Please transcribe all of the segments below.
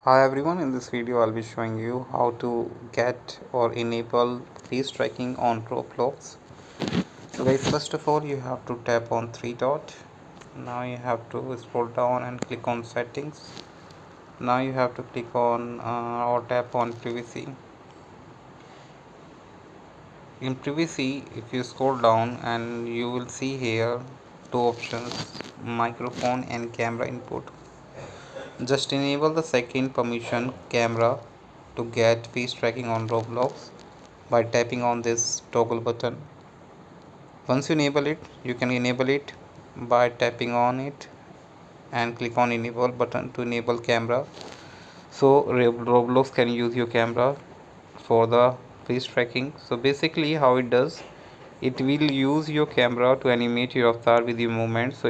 Hi everyone, in this video I'll be showing you how to get or enable face tracking on Roblox. So guys, first of all you have to tap on three dot. Now you have to scroll down and click on settings. Now you have to click on or tap on privacy. In privacy, if you scroll down and you will see here two options, microphone and camera input. Just enable the second permission, camera, to get face tracking on Roblox by tapping on this toggle button. Once you enable it, you can enable it by tapping on it and click on enable button to enable camera. So Roblox can use your camera for the face tracking. So basically how it does, it will use your camera to animate your avatar with your movement. So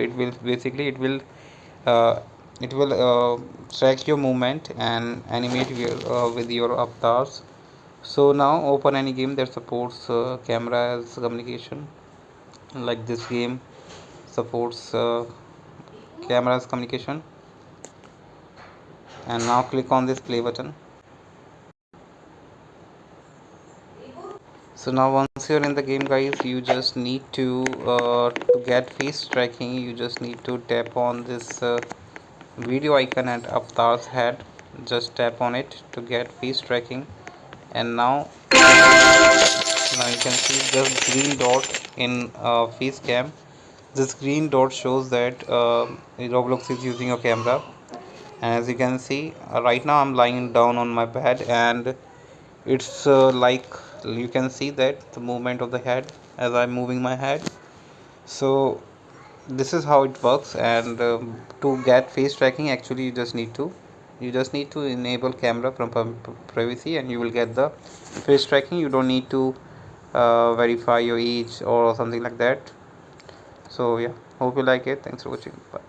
uh, it will track your movement and animate with your avatars. So now open any game that supports camera as communication, like this game supports camera as communication, and now click on this play button. So now once you're in the game guys, you just need to get face tracking, you just need to tap on this video icon at avatar's head. Just tap on it to get face tracking, and now you can see this green dot in face cam. This green dot shows that Roblox is using a camera. And as you can see, right now I'm lying down on my bed, and it's like you can see that the movement of the head as I'm moving my head. So this is how it works. And to get face tracking, actually you just need to enable camera from privacy, and you will get the face tracking. You don't need to verify your age or something like that. So yeah, hope you like it. Thanks for watching. Bye.